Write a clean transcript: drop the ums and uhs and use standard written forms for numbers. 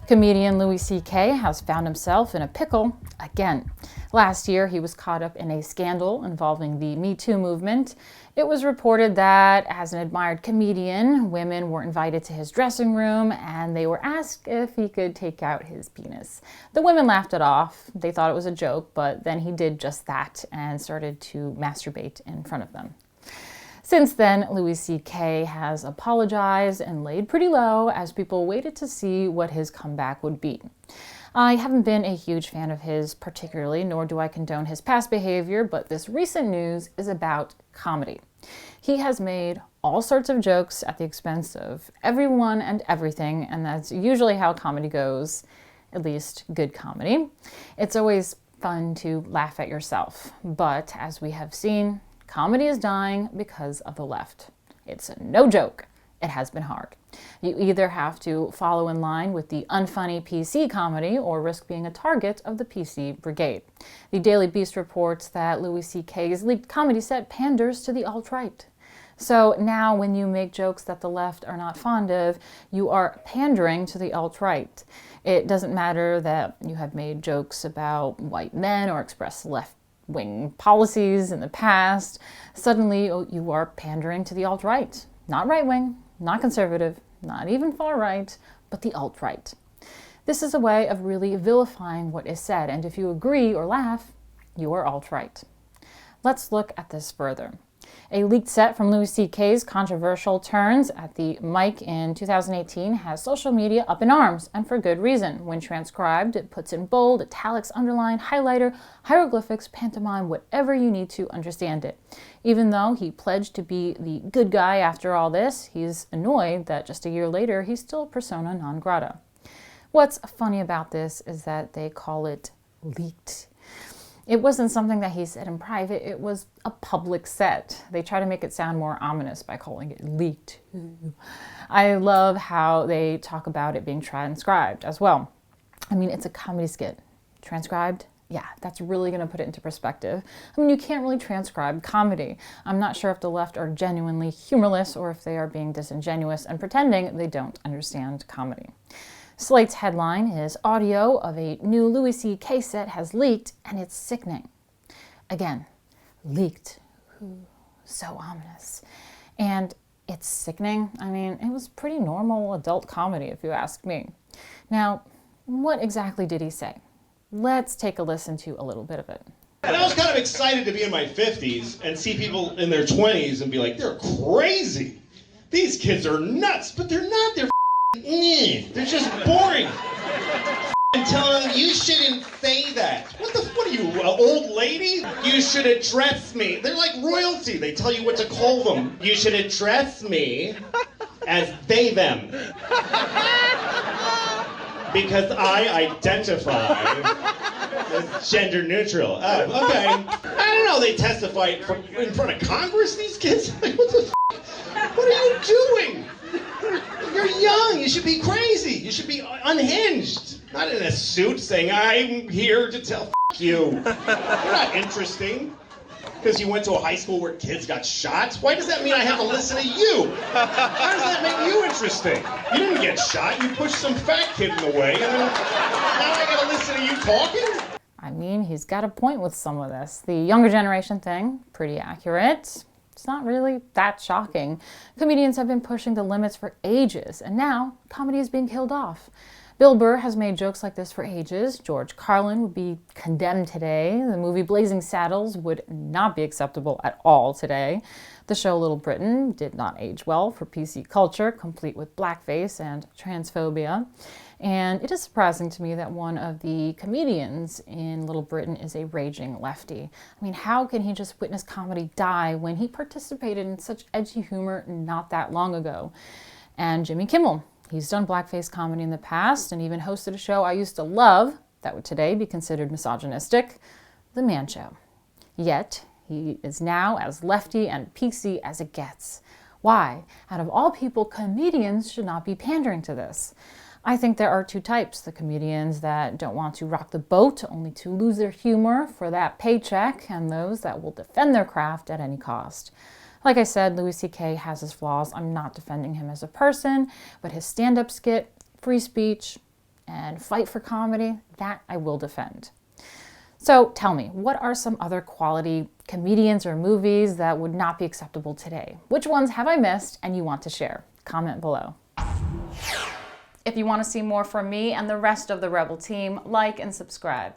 Comedian Louis C.K. has found himself in a pickle again. Last year, he was caught up in a scandal involving the Me Too movement. It was reported that, as an admired comedian, women were invited to his dressing room and they were asked if he could take out his penis. The women laughed it off. They thought it was a joke, but then he did just that and started to masturbate in front of them. Since then, Louis C.K. has apologized and laid pretty low as people waited to see what his comeback would be. I haven't been a huge fan of his particularly, nor do I condone his past behavior, but this recent news is about comedy. He has made all sorts of jokes at the expense of everyone and everything, and that's usually how comedy goes, at least good comedy. It's always fun to laugh at yourself, but as we have seen, comedy is dying because of the left. It's no joke. It has been hard. You either have to follow in line with the unfunny PC comedy or risk being a target of the PC brigade. The Daily Beast reports that Louis C.K.'s leaked comedy set panders to the alt-right. So now when you make jokes that the left are not fond of, you are pandering to the alt-right. It doesn't matter that you have made jokes about white men or expressed left-wing policies in the past. Suddenly you are pandering to the alt-right. Not right-wing, not conservative, not even far-right, but the alt-right. This is a way of really vilifying what is said, and if you agree or laugh, you are alt-right. Let's look at this further. A leaked set from Louis C.K.'s controversial turns at the mic in 2018 has social media up in arms, and for good reason. When transcribed, it puts in bold, italics, underline, highlighter, hieroglyphics, pantomime, whatever you need to understand it. Even though he pledged to be the good guy after all this, he's annoyed that just a year later, he's still persona non grata. What's funny about this is that they call it leaked. It wasn't something that he said in private, it was a public set. They try to make it sound more ominous by calling it leaked. I love how they talk about it being transcribed as well. I mean, it's a comedy skit. Transcribed? Yeah, that's really going to put it into perspective. I mean, you can't really transcribe comedy. I'm not sure if the left are genuinely humorless or if they are being disingenuous and pretending they don't understand comedy. Slate's headline is audio of a new Louis C.K. set has leaked and it's sickening. Again, leaked. Ooh, so ominous. And it's sickening. I mean, it was pretty normal adult comedy if you ask me. Now, what exactly did he say? Let's take a listen to a little bit of it. And I was kind of excited to be in my 50s and see people in their 20s and be like, they're crazy. These kids are nuts, but they're not. They're just boring. And telling them, you shouldn't say that. What are you, an old lady? You should address me. They're like royalty. They tell you what to call them. You should address me as they, them. Because I identify as gender neutral. Oh, okay. I don't know, they testify in front of Congress, these kids? Like, what the f***? What are you doing? You're young, you should be crazy. You should be unhinged. Not in a suit saying, I'm here to tell f*** you. You're not interesting. Because you went to a high school where kids got shot? Why does that mean I have to listen to you? How does that make you interesting? You didn't get shot, you pushed some fat kid in the way, and then now I gotta listen to you talking? I mean, he's got a point with some of this. The younger generation thing, pretty accurate. It's not really that shocking. Comedians have been pushing the limits for ages, and now comedy is being killed off. Bill Burr has made jokes like this for ages. George Carlin would be condemned today. The movie Blazing Saddles would not be acceptable at all today. The show Little Britain did not age well for PC culture, complete with blackface and transphobia. And it is surprising to me that one of the comedians in Little Britain is a raging lefty. I mean, how can he just witness comedy die when he participated in such edgy humor not that long ago? And Jimmy Kimmel. He's done blackface comedy in the past and even hosted a show I used to love that would today be considered misogynistic, The Man Show. Yet, he is now as lefty and PC as it gets. Why? Out of all people, comedians should not be pandering to this. I think there are two types, the comedians that don't want to rock the boat only to lose their humor for that paycheck, and those that will defend their craft at any cost. Like I said, Louis C.K. has his flaws. I'm not defending him as a person, but his stand-up skit, free speech, and fight for comedy, that I will defend. So tell me, what are some other quality comedians or movies that would not be acceptable today? Which ones have I missed and you want to share? Comment below. If you want to see more from me and the rest of the Rebel team, like and subscribe.